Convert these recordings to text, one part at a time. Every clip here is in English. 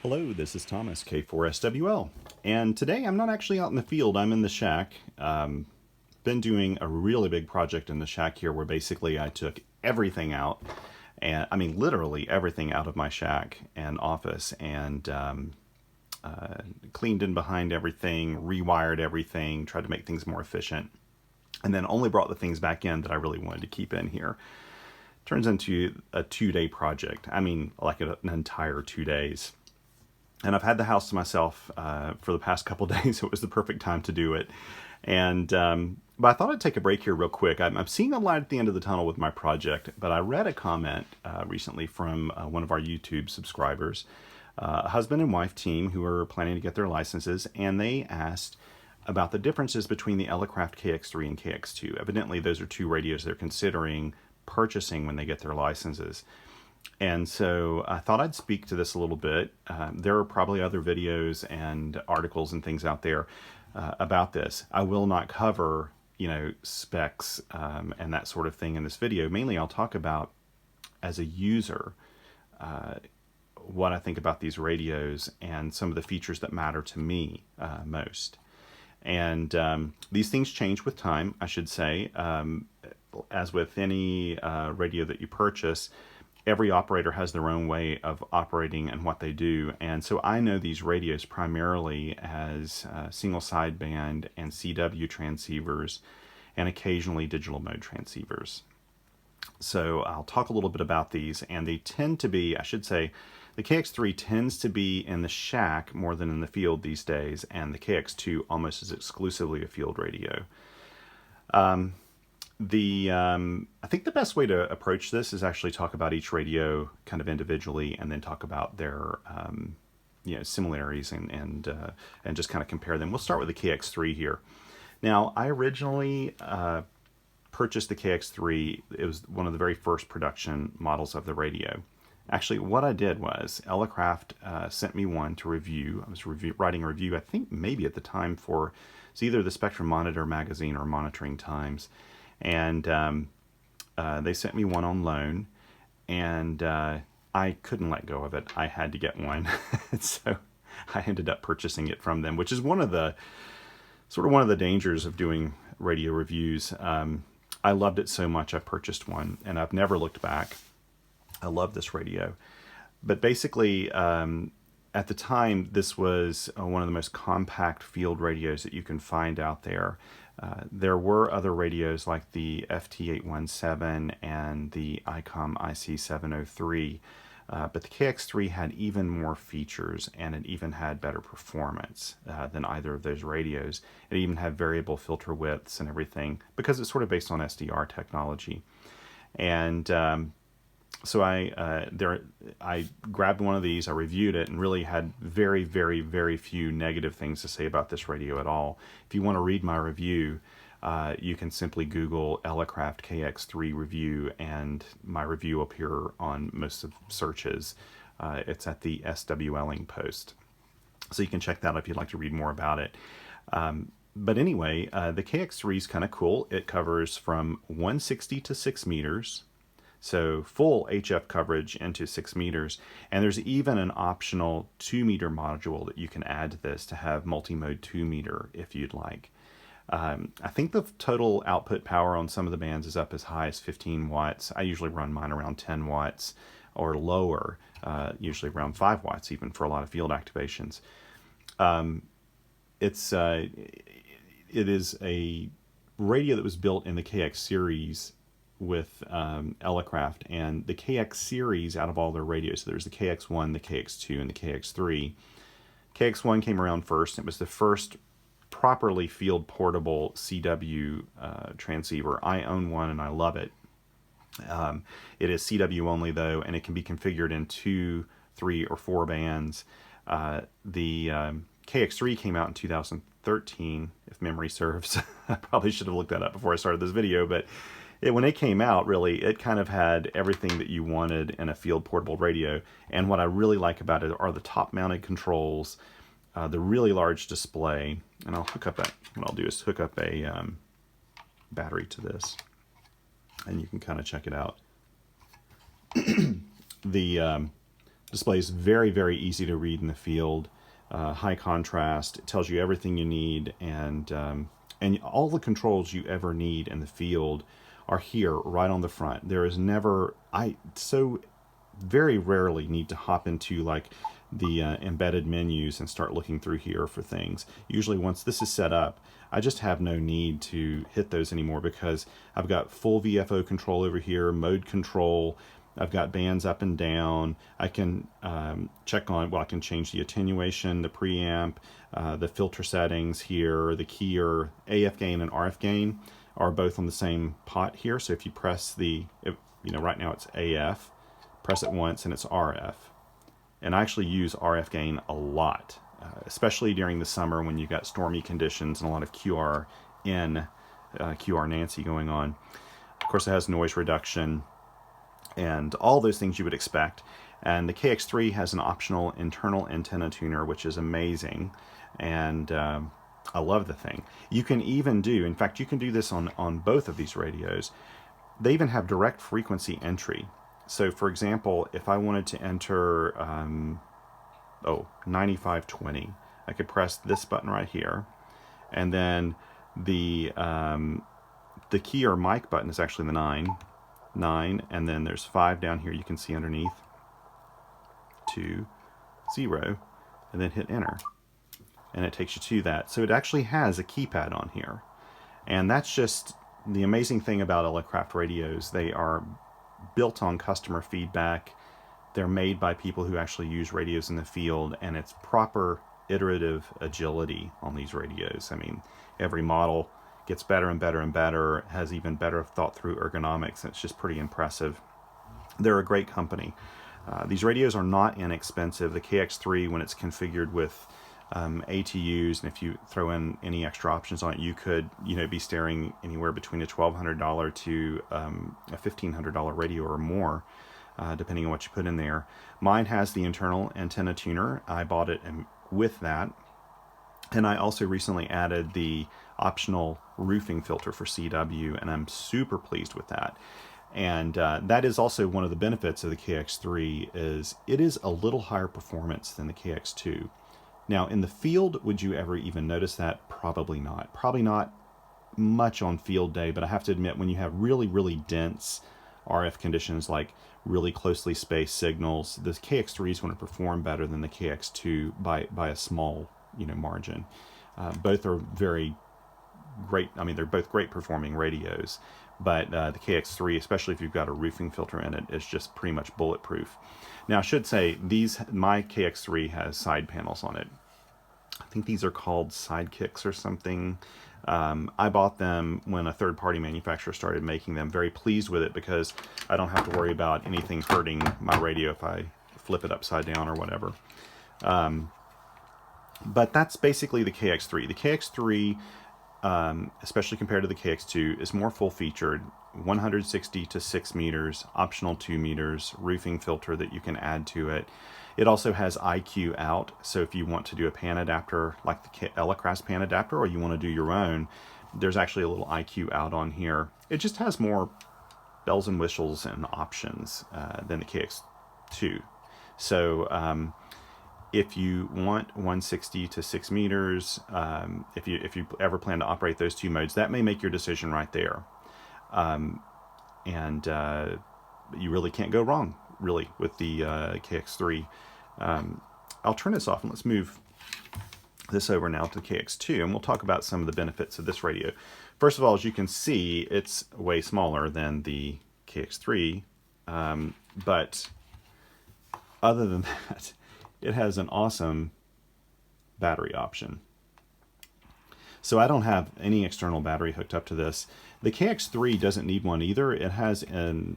Hello, this is Thomas, K4SWL, and today I'm not actually out in the field, I'm in the shack. Been doing a really big project in the shack here where basically I took everything out, and I mean literally everything out of my shack and office, and cleaned in behind everything, rewired everything, tried to make things more efficient, and then only brought the things back in that I really wanted to keep in here. Turns into a 2-day project. I mean, like an entire 2 days. And I've had the house to myself for the past couple days. It was the perfect time to do it. And but I thought I'd take a break here real quick. I'm seeing a light at the end of the tunnel with my project, but I read a comment recently from one of our YouTube subscribers, a husband and wife team who are planning to get their licenses, and they asked about the differences between the Elecraft KX3 and KX2. Evidently, those are two radios they're considering purchasing when they get their licenses. And so I thought I'd speak to this a little bit. There are probably other videos and articles and things out there about this. I will not cover, specs and that sort of thing in this video. Mainly I'll talk about, as a user, what I think about these radios and some of the features that matter to me most. And these things change with time, I should say. As with any radio that you purchase, every operator has their own way of operating and what they do. And so I know these radios primarily as single sideband and CW transceivers and occasionally digital mode transceivers. So I'll talk a little bit about these, and they tend to be, I should say, the KX3 tends to be in the shack more than in the field these days, and the KX2 almost is exclusively a field radio. I think the best way to approach this is actually talk about each radio kind of individually, and then talk about their similarities and just kind of compare them. We'll start with the KX3 here. Now, I originally purchased the KX3. It was one of the very first production models of the radio. Actually, what I did was Elecraft sent me one to review. I was writing a review, I think maybe at the time, for it's either the Spectrum Monitor magazine or Monitoring Times. And they sent me one on loan, and I couldn't let go of it. I had to get one. So I ended up purchasing it from them, which is one of the dangers of doing radio reviews. I loved it so much I purchased one, and I've never looked back. I love this radio. But basically, at the time, this was one of the most compact field radios that you can find out there. There were other radios like the FT817 and the ICOM IC703, but the KX3 had even more features, and it even had better performance than either of those radios. It even had variable filter widths and everything, because it's sort of based on SDR technology. And so I grabbed one of these, I reviewed it, and really had very, very, very few negative things to say about this radio at all. If you want to read my review, you can simply Google Elecraft KX3 review, and my review will appear on most of searches. It's at the SWLing post. So you can check that out if you'd like to read more about it. But anyway, the KX3 is kind of cool. It covers from 160 to 6 meters. So full HF coverage into 6 meters, and there's even an optional 2-meter module that you can add to this to have multi-mode 2-meter if you'd like. I think the total output power on some of the bands is up as high as 15 watts. I usually run mine around 10 watts or lower, usually around 5 watts even for a lot of field activations. It is a radio that was built in the KX series with Elecraft, and the KX series, out of all their radios, so there's the KX1, the KX2, and the KX3. KX1 came around first. It was the first properly field portable CW transceiver. I own one and I love it. It is CW only though, and it can be configured in 2, 3, or 4 bands. The KX3 came out in 2013, if memory serves. I probably should have looked that up before I started this video, but when it came out, really, it kind of had everything that you wanted in a field portable radio. And what I really like about it are the top-mounted controls, the really large display, and what I'll do is hook up a battery to this, and you can kind of check it out. The Display is very, very easy to read in the field. High contrast. It tells you everything you need, and all the controls you ever need in the field are here right on the front. There is never, I so very rarely need to hop into like the embedded menus and start looking through here for things. Usually once this is set up, I just have no need to hit those anymore because I've got full VFO control over here, mode control. I've got bands up and down. I can check on, well, I can change the attenuation, the preamp, the filter settings here, the keyer, AF gain and RF gain are both on the same pot here. So if you press the, right now it's AF, press it once and it's RF. And I actually use RF gain a lot, especially during the summer when you've got stormy conditions and a lot of QR Nancy going on. Of course, it has noise reduction and all those things you would expect. And the KX3 has an optional internal antenna tuner, which is amazing. And I love the thing. You can even do, in fact, you can do this on both of these radios. They even have direct frequency entry. So for example, if I wanted to enter 9520, I could press this button right here, and then the key or mic button is actually the 9, and then there's 5 down here you can see underneath, 2, 0, and then hit enter, and it takes you to that. So it actually has a keypad on here, and that's just the amazing thing about Elecraft radios. They are built on customer feedback. They're made by people who actually use radios in the field, and it's proper iterative agility on these radios. I mean, every model gets better and better and better, has even better thought through ergonomics, and it's just pretty impressive. They're a great company. These radios are not inexpensive. The KX3, when it's configured with ATUs, and if you throw in any extra options on it, you could be staring anywhere between a $1,200 to a $1,500 radio or more, depending on what you put in there. Mine has the internal antenna tuner. I bought it with that, and I also recently added the optional roofing filter for CW, and I'm super pleased with that. And that is also one of the benefits of the KX3, is it is a little higher performance than the KX2. Now, in the field, would you ever even notice that? Probably not. Probably not much on field day, but I have to admit, when you have really, really dense RF conditions, like really closely spaced signals, the KX3 is going to perform better than the KX2 by a small, margin. Both are very great. I mean, they're both great performing radios, but the KX3, especially if you've got a roofing filter in it, is just pretty much bulletproof. Now, I should say, my KX3 has side panels on it. I think these are called Sidekicks or something. I bought them when a third-party manufacturer started making them. Very pleased with it because I don't have to worry about anything hurting my radio if I flip it upside down or whatever. But that's basically the KX3. The KX3, especially compared to the KX2, is more full-featured. 160 to 6 meters, optional 2 meters, roofing filter that you can add to it. It also has IQ out, so if you want to do a pan adapter like the Elecraft pan adapter, or you want to do your own, there's actually a little IQ out on here. It just has more bells and whistles and options than the KX2. So if you want 160 to 6 meters, if you ever plan to operate those two modes, that may make your decision right there. And you really can't go wrong, really, with the KX3. I'll turn this off and let's move this over now to the KX2, and we'll talk about some of the benefits of this radio. First of all, as you can see, it's way smaller than the KX3, but other than that, it has an awesome battery option. So I don't have any external battery hooked up to this. The KX3 doesn't need one either. It has a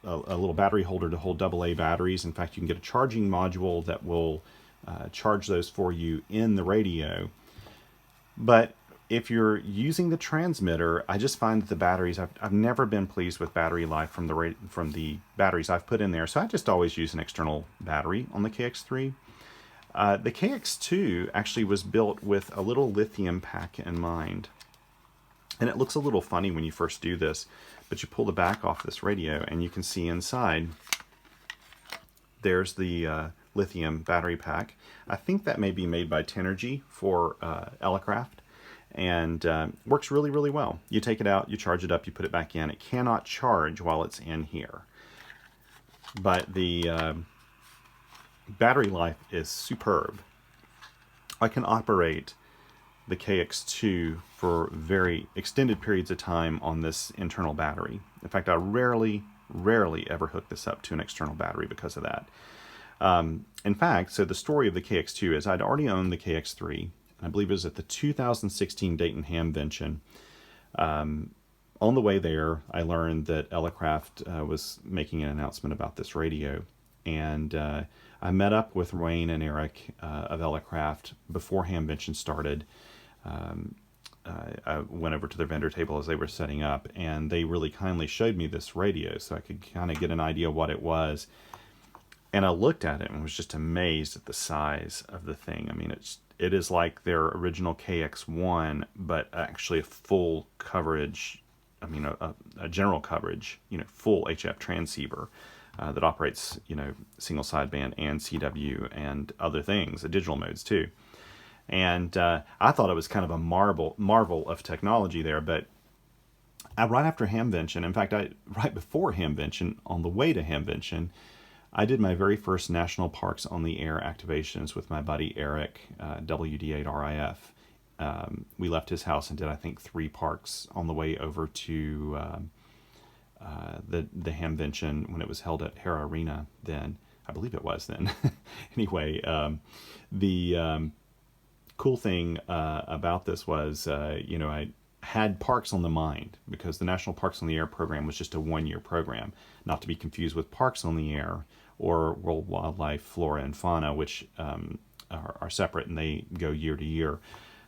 little battery holder to hold AA batteries. In fact, you can get a charging module that will charge those for you in the radio. But if you're using the transmitter, I just find that the batteries, I've never been pleased with battery life from the batteries I've put in there. So I just always use an external battery on the KX3. The KX2 actually was built with a little lithium pack in mind. And it looks a little funny when you first do this, but you pull the back off this radio and you can see inside there's the lithium battery pack. I think that may be made by Tenergy for Elecraft, and works really, really well. You take it out, you charge it up, you put it back in. It cannot charge while it's in here, but the battery life is superb. I can operate the KX2 for very extended periods of time on this internal battery. In fact, I rarely ever hook this up to an external battery because of that. In fact, so the story of the KX2 is I'd already owned the KX3, and I believe it was at the 2016 Dayton Hamvention. On the way there, I learned that Elecraft was making an announcement about this radio, and I met up with Wayne and Eric of Elecraft before Hamvention started. I went over to their vendor table as they were setting up, and they really kindly showed me this radio so I could kind of get an idea what it was. And I looked at it and was just amazed at the size of the thing. I mean, it is like their original KX1, but actually a full coverage, I mean, a general coverage, full HF transceiver that operates, single sideband and CW and other things, the digital modes too. And I thought it was kind of a marvel of technology there. But right after Hamvention, in fact, right before Hamvention, on the way to Hamvention, I did my very first National Parks on the Air activations with my buddy Eric, WD8RIF. We left his house and did, I think, 3 parks on the way over to the Hamvention when it was held at Hera Arena then. I believe it was then. Anyway, the cool thing about this was, I had parks on the mind because the National Parks on the Air program was just a 1-year program, not to be confused with Parks on the Air or World Wildlife Flora and Fauna, which are separate and they go year to year.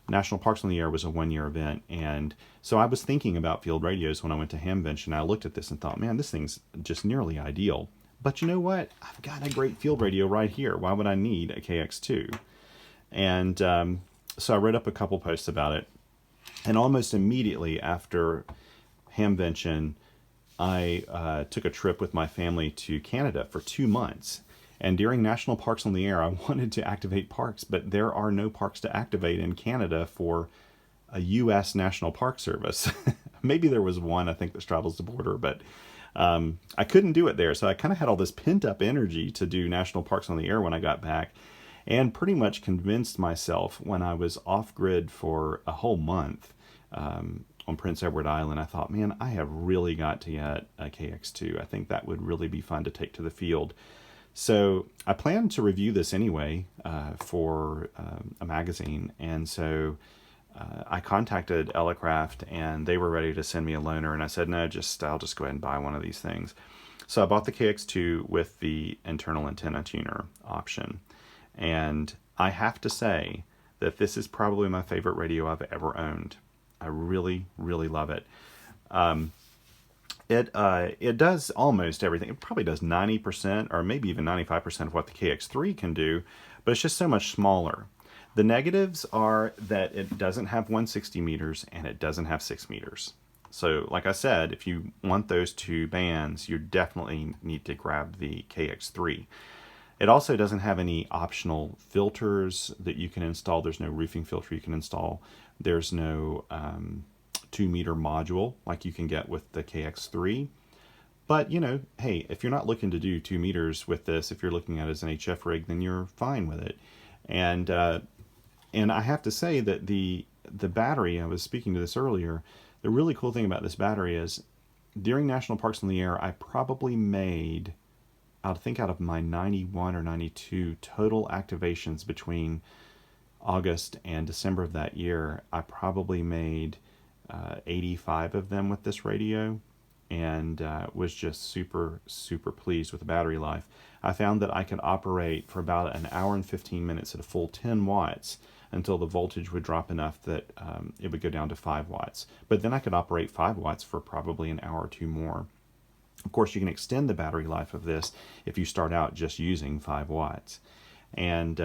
National Parks on the Air was a 1-year event, and so I was thinking about field radios when I went to Hamvention. I looked at this and thought, man, this thing's just nearly ideal. But you know what? I've got a great field radio right here. Why would I need a KX2? And so I wrote up a couple posts about it, and almost immediately after Hamvention, I took a trip with my family to Canada for 2 months. And during National Parks on the Air, I wanted to activate parks, but there are no parks to activate in Canada for a U.S. National Park Service. Maybe there was one, I think, that straddles the border, but I couldn't do it there. So I kind of had all this pent-up energy to do National Parks on the Air when I got back, and pretty much convinced myself when I was off-grid for a whole month on Prince Edward Island. I thought, man, I have really got to get a KX2. I think that would really be fun to take to the field. So I planned to review this anyway for a magazine, and so I contacted Elecraft, and they were ready to send me a loaner, and I said, no, I'll just go ahead and buy one of these things. So I bought the KX2 with the internal antenna tuner option, and I have to say that this is probably my favorite radio I've ever owned. I really, really love it. It does almost everything. It probably does 90% or maybe even 95% of what the KX3 can do, but it's just so much smaller. The negatives are that it doesn't have 160 meters and it doesn't have 6 meters. So like I said, if you want those 2 bands, you definitely need to grab the KX3. It also doesn't have any optional filters that you can install. There's no roofing filter you can install. There's no 2-meter module like you can get with the KX3. But, hey, if you're not looking to do 2 meters with this, if you're looking at it as an HF rig, then you're fine with it. And I have to say that the battery, I was speaking to this earlier, the really cool thing about this battery is during National Parks on the Air, I probably made, I think out of my 91 or 92 total activations between August and December of that year, I probably made 85 of them with this radio, and was just super, super pleased with the battery life. I found that I could operate for about an hour and 15 minutes at a full 10 watts until the voltage would drop enough that it would go down to 5 watts. But then I could operate 5 watts for probably an hour or 2 more. Of course, you can extend the battery life of this if you start out just using 5 watts. And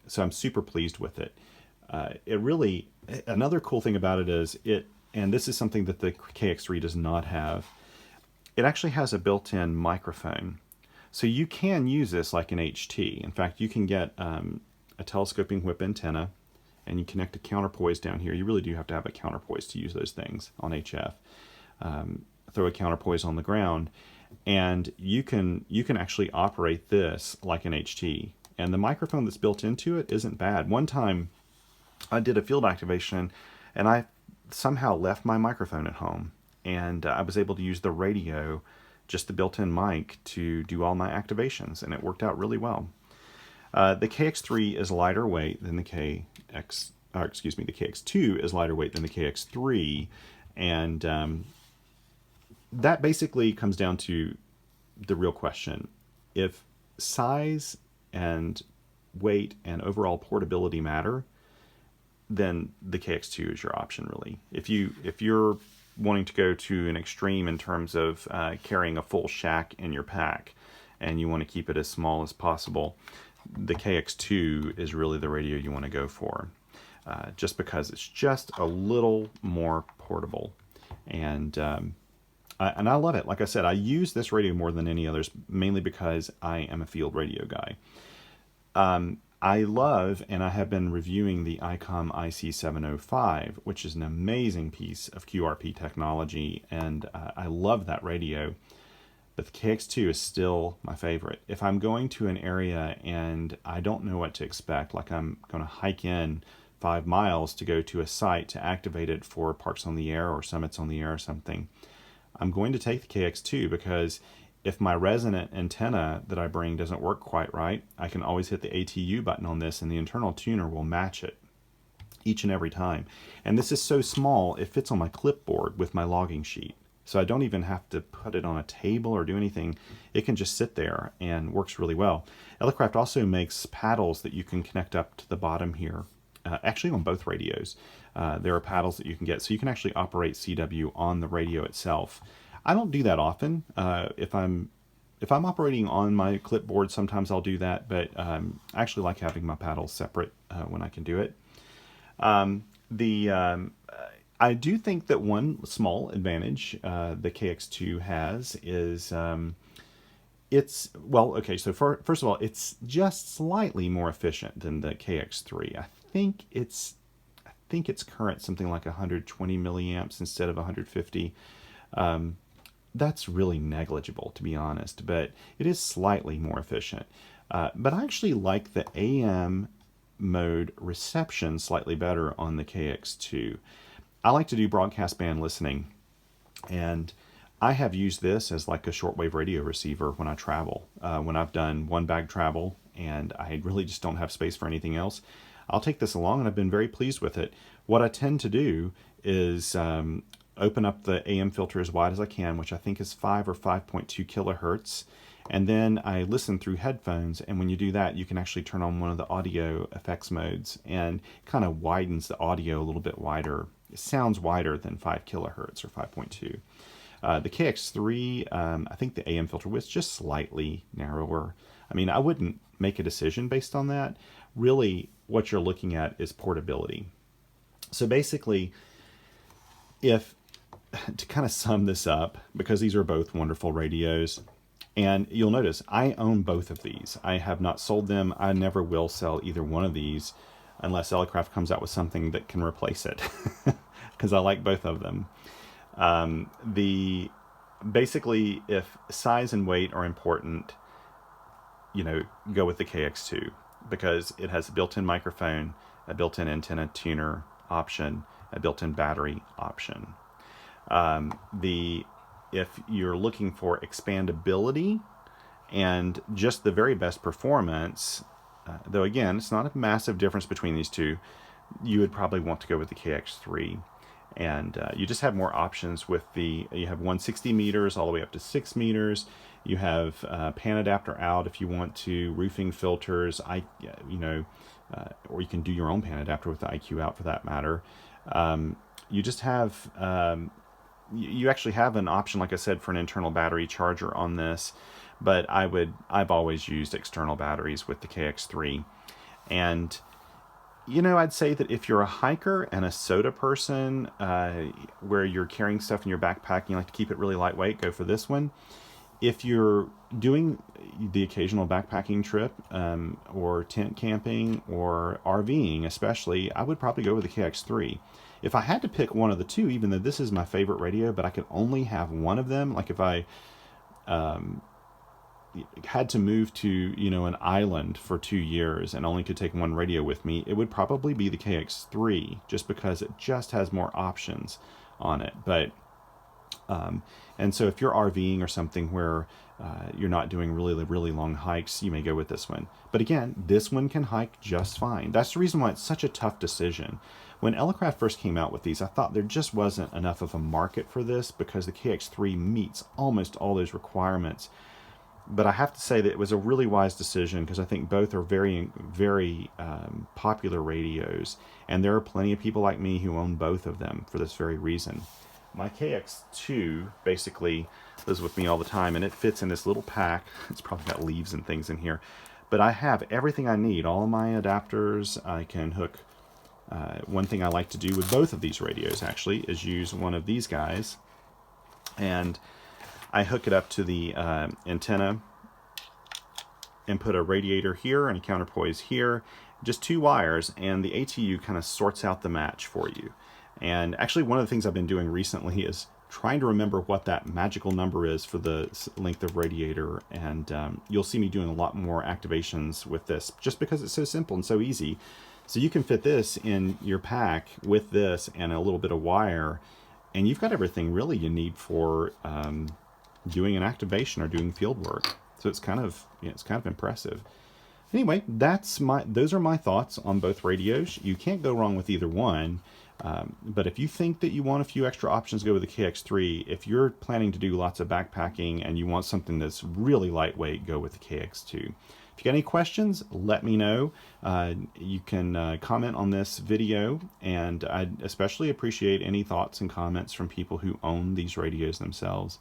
so I'm super pleased with it. It really, another cool thing about it is and this is something that the KX3 does not have, it actually has a built-in microphone. So you can use this like an HT. In fact, you can get a telescoping whip antenna, and you connect a counterpoise down here. You really do have to have a counterpoise to use those things on HF. Throw a counterpoise on the ground, and you can actually operate this like an HT. And the microphone that's built into it isn't bad. One time I did a field activation, and I somehow left my microphone at home, and I was able to use the radio, just the built-in mic, to do all my activations, and it worked out really well. The KX3 is lighter weight than the the KX2 is lighter weight than the KX3, and that basically comes down to the real question. If size and weight and overall portability matter, then the KX2 is your option, really. If you're wanting to go to an extreme in terms of carrying a full shack in your pack, and you want to keep it as small as possible, the KX2 is really the radio you want to go for, just because it's just a little more portable. And I love it. Like I said, I use this radio more than any others, mainly because I am a field radio guy. I love, and I have been reviewing the ICOM IC705, which is an amazing piece of QRP technology, and I love that radio. But the KX2 is still my favorite. If I'm going to an area and I don't know what to expect, like I'm going to hike in 5 miles to go to a site to activate it for Parks on the Air or Summits on the Air or something, I'm going to take the KX2, because if my resonant antenna that I bring doesn't work quite right, I can always hit the ATU button on this, and the internal tuner will match it each and every time. And this is so small, it fits on my clipboard with my logging sheet. So I don't even have to put it on a table or do anything. It can just sit there and works really well. Elecraft also makes paddles that you can connect up to the bottom here. Actually on both radios. There are paddles that you can get, so you can actually operate CW on the radio itself. I don't do that often. If I'm operating on my clipboard, sometimes I'll do that, but I actually like having my paddles separate when I can do it. I do think that one small advantage the KX2 has is first of all, it's just slightly more efficient than the KX3. I think its current something like 120 milliamps instead of 150. That's really negligible, to be honest, but it is slightly more efficient. But I actually like the AM mode reception slightly better on the KX2. I like to do broadcast band listening, and I have used this as like a shortwave radio receiver when I travel. When I've done one bag travel and I really just don't have space for anything else, I'll take this along, and I've been very pleased with it. What I tend to do is open up the AM filter as wide as I can, which I think is 5 or 5.2 kilohertz. And then I listen through headphones, and when you do that, you can actually turn on one of the audio effects modes, and kind of widens the audio a little bit wider. It sounds wider than 5 kilohertz or 5.2. The KX3, I think the AM filter width is just slightly narrower. I mean, I wouldn't make a decision based on that. Really, what you're looking at is portability. So basically, to kind of sum this up, because these are both wonderful radios, and you'll notice I own both of these. I have not sold them. I never will sell either one of these unless Elecraft comes out with something that can replace it, because I like both of them. Basically, if size and weight are important, go with the KX2, because it has a built-in microphone, a built-in antenna tuner option, a built-in battery option. If you're looking for expandability and just the very best performance, though again, it's not a massive difference between these two, you would probably want to go with the KX3. And you just have more options with you have 160 meters all the way up to 6 meters. You have pan adapter out if you want to, roofing filters, or you can do your own pan adapter with the IQ out for that matter. You just have, you actually have an option, like I said, for an internal battery charger on this, but I've always used external batteries with the KX3. And I'd say that if you're a hiker and a soda person, where you're carrying stuff in your backpack and you like to keep it really lightweight, go for this one. If you're doing the occasional backpacking trip, or tent camping or RVing especially, I would probably go with the KX3. If I had to pick one of the two, even though this is my favorite radio, but I could only have one of them, like if I had to move to, you know, an island for 2 years and only could take one radio with me, it would probably be the KX3, just because it just has more options on it. But and so if you're RVing or something where you're not doing really long hikes, you may go with this one. But again, this one can hike just fine. That's the reason why it's such a tough decision. When Elecraft first came out with these, I thought there just wasn't enough of a market for this, because the KX3 meets almost all those requirements. But I have to say that it was a really wise decision, because I think both are very popular radios, and there are plenty of people like me who own both of them for this very reason. My KX2 basically lives with me all the time, and it fits in this little pack. It's probably got leaves and things in here, but I have everything I need, all my adapters. I can hook, one thing I like to do with both of these radios actually is use one of these guys, and I hook it up to the antenna and put a radiator here and a counterpoise here, just 2 wires, and the ATU kind of sorts out the match for you. And actually, one of the things I've been doing recently is trying to remember what that magical number is for the length of radiator, and you'll see me doing a lot more activations with this, just because it's so simple and so easy. So you can fit this in your pack with this and a little bit of wire, and you've got everything really you need for doing an activation or doing field work. So it's kind of, you know, it's kind of impressive. Anyway, those are my thoughts on both radios. You can't go wrong with either one. But if you think that you want a few extra options, go with the KX3. If you're planning to do lots of backpacking and you want something that's really lightweight, go with the KX2. If you got any questions, let me know. You can comment on this video, and I'd especially appreciate any thoughts and comments from people who own these radios themselves.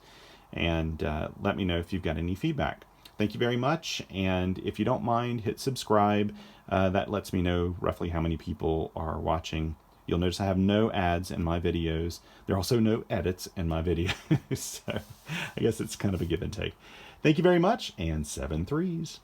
And let me know if you've got any feedback. Thank you very much, and if you don't mind, hit subscribe. That lets me know roughly how many people are watching. You'll notice I have no ads in my videos. There are also no edits in my videos, so I guess it's kind of a give and take. Thank you very much, and 7 threes.